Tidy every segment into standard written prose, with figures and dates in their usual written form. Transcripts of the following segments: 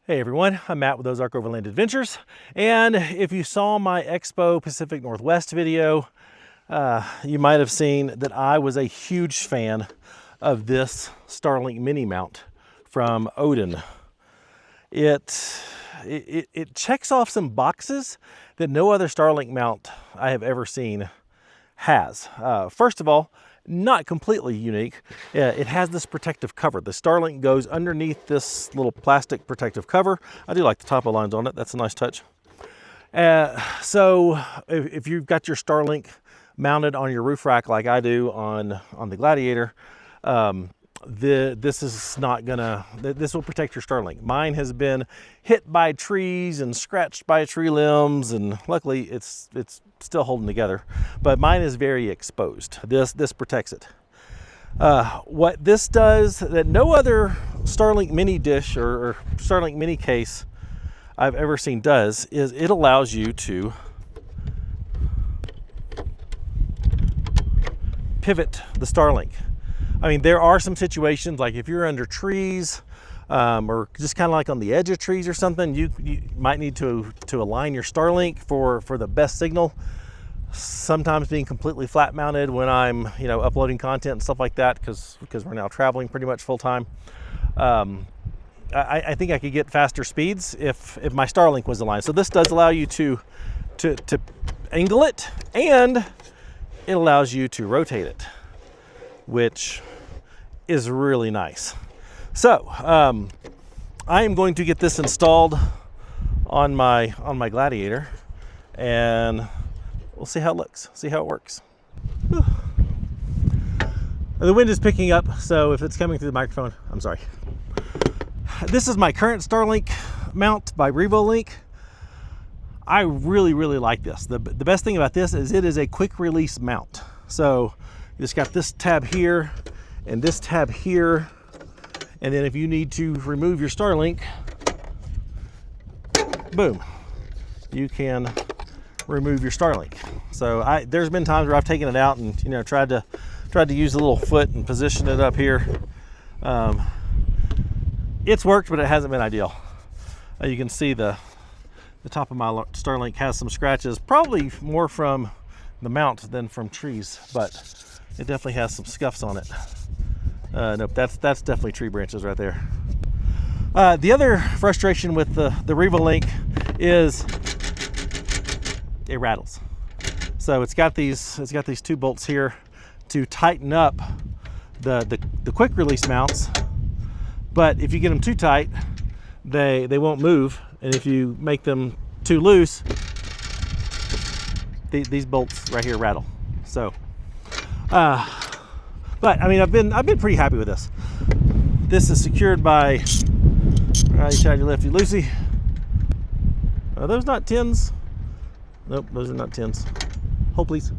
Hey everyone, I'm Matt with Ozark Overland Adventures, and if you saw my Expo Pacific Northwest video, you might have seen that I was a huge fan of this Starlink Mini Mount from Odin. It checks off some boxes that no other Starlink mount I have ever seen has. First of all, not completely unique. It has this protective cover. The Starlink goes underneath this little plastic protective cover. I do like the topo lines on it. That's a nice touch. So if you've got your Starlink mounted on your roof rack like I do on the Gladiator, this is not gonna, this will protect your Starlink. Mine has been hit by trees and scratched by tree limbs, and luckily it's still holding together, but mine is very exposed. This protects it. What this does that no other Starlink mini dish or Starlink mini case I've ever seen does is it allows you to pivot the Starlink. I mean, there are some situations like if you're under trees or just kind of like on the edge of trees or something, you might need to align your Starlink for the best signal. Sometimes being completely flat mounted when I'm uploading content and stuff like that, because we're now traveling pretty much full time. I think I could get faster speeds if my Starlink was aligned. So this does allow you to angle it, and it allows you to rotate it, which is really nice. So I am going to get this installed on my Gladiator, and we'll see how it looks, see how it works. Whew. The wind is picking up, so if it's coming through the microphone, I'm sorry. This is my current Starlink mount by RevoLink. I really like this. The best thing about this is it is a quick release mount. So you just got this tab here and this tab here, and then if you need to remove your Starlink, boom, you can remove your Starlink. So there's been times where I've taken it out and tried to use the little foot and position it up here. It's worked, but it hasn't been ideal. You can see the top of my Starlink has some scratches, probably more from the mount than from trees, but it definitely has some scuffs on it. Nope, that's definitely tree branches right there. The other frustration with the RevoLink is it rattles. So it's got these two bolts here to tighten up the quick release mounts, but if you get them too tight, they won't move, and if you make them too loose, these bolts right here rattle. So but I mean, I've been pretty happy with this. This is secured by righty tighty lefty loosey. Are those not tins? Nope, those are not tins. Hold please.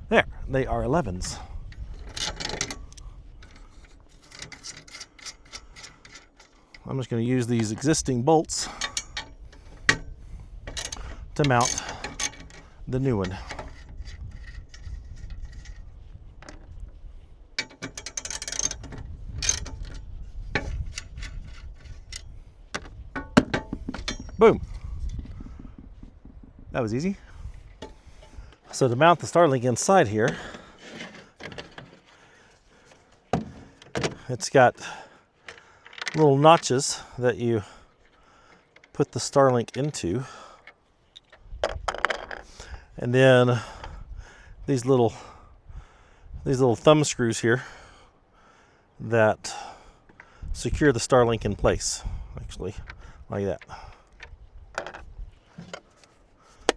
There, they are 11s. I'm just going to use these existing bolts to mount the new one. Boom. That was easy. So to mount the Starlink inside here, it's got little notches that you put the Starlink into, and then these little thumb screws here that secure the Starlink in place, actually, like that.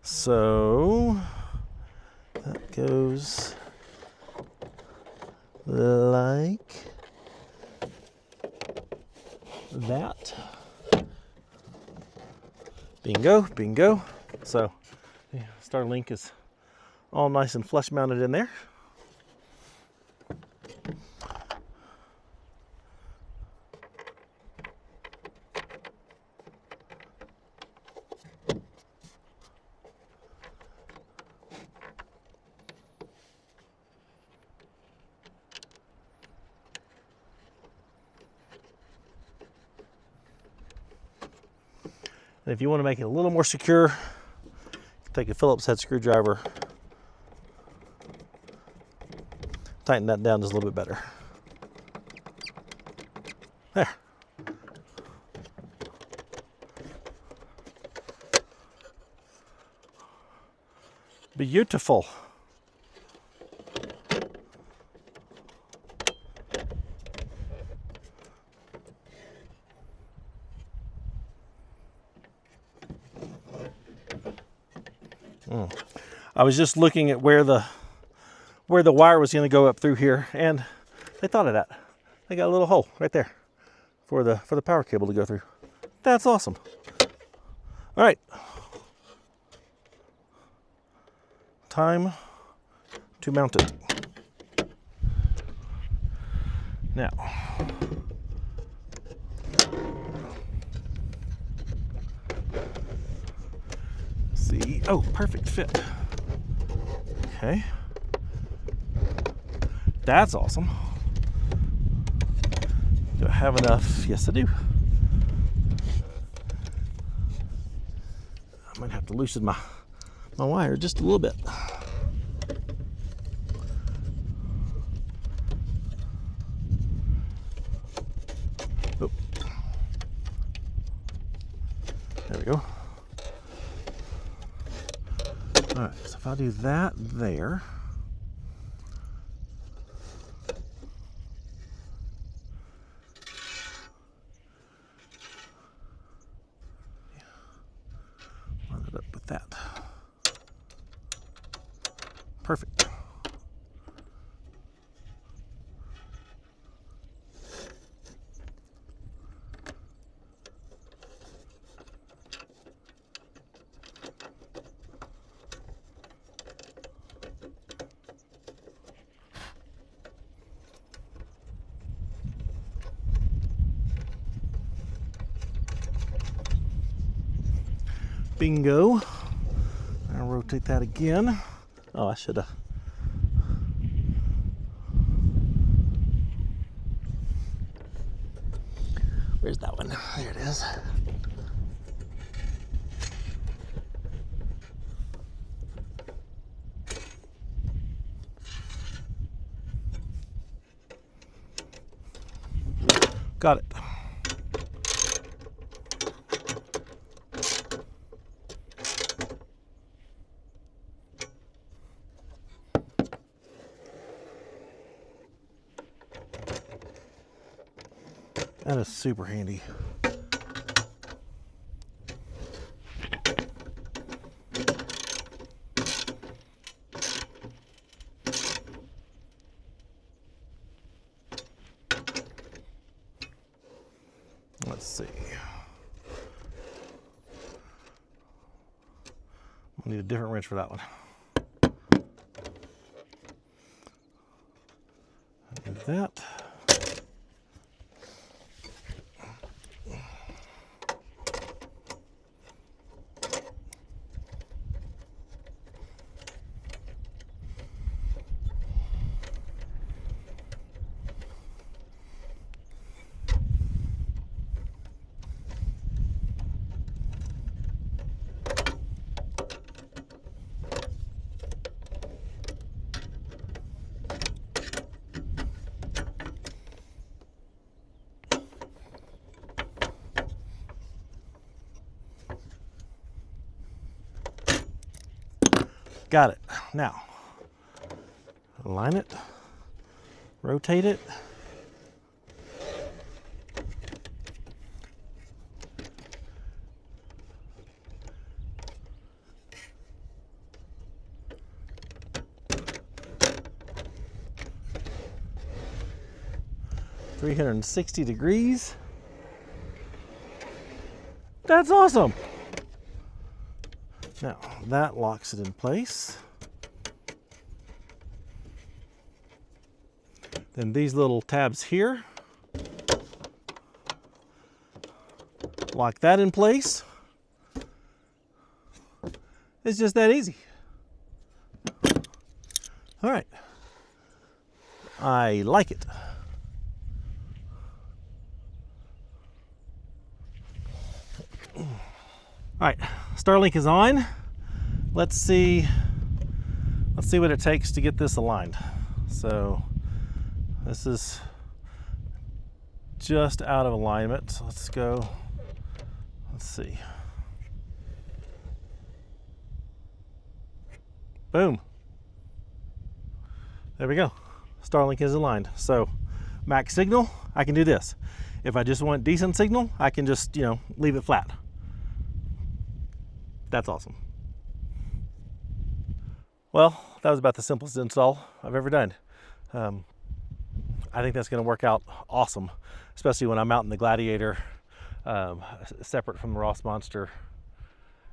So that goes like that. Bingo, bingo. So yeah, Starlink is all nice and flush mounted in there. And if you want to make it a little more secure, take a Phillips head screwdriver, tighten that down just a little bit better. There. Beautiful. I was just looking at where the wire was going to go up through here, and they thought of that. They got a little hole right there for the power cable to go through. That's awesome. All right. Time to mount it. Now, see, oh, perfect fit. Okay, that's awesome. Do I have enough? Yes, I do. I might have to loosen my wire just a little bit. Oh. There we go. All right, so if I do that there, line it up with that. Perfect. Bingo. I'll rotate that again. Oh, I should have. Where's that one? There it is. Got it. That is super handy. Let's see. I'll need a different wrench for that one. Do that. Got it. Now, align it, rotate it. $360. That's awesome. Now, that locks it in place. Then these little tabs here lock that in place. It's just that easy. All right. I like it. All right, Starlink is on. Let's see what it takes to get this aligned. So this is just out of alignment. So let's go, let's see. Boom. There we go. Starlink is aligned. So max signal, I can do this. If I just want decent signal, I can just, leave it flat. That's awesome. Well, that was about the simplest install I've ever done. I think that's going to work out awesome, especially when I'm out in the Gladiator, separate from the Ross Monster,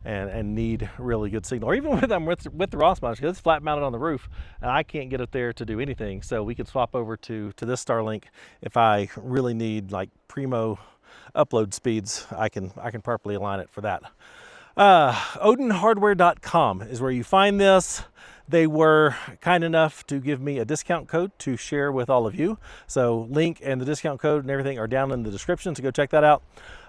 and need really good signal. Or even when I'm with the Ross Monster, because it's flat mounted on the roof, and I can't get up there to do anything. So we could swap over to this Starlink if I really need like primo upload speeds. I can properly align it for that. OdinHardware.com is where you find this. They were kind enough to give me a discount code to share with all of you. So link and the discount code and everything are down in the description, so go check that out.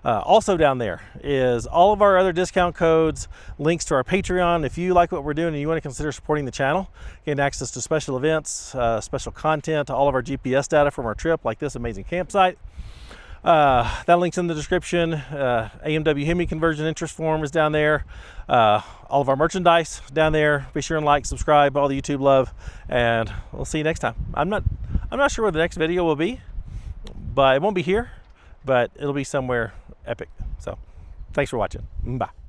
Also down there is all of our other discount codes, links to our Patreon. If you like what we're doing and you want to consider supporting the channel, gain access to special events, special content, all of our GPS data from our trip, like this amazing campsite. That link's in the description. AMW Hemi conversion interest form is down there. All of our merchandise down there. Be sure and like, subscribe, all the YouTube love, and we'll see you next time. I'm not sure where the next video will be, but it won't be here, but it'll be somewhere epic. So thanks for watching. Bye.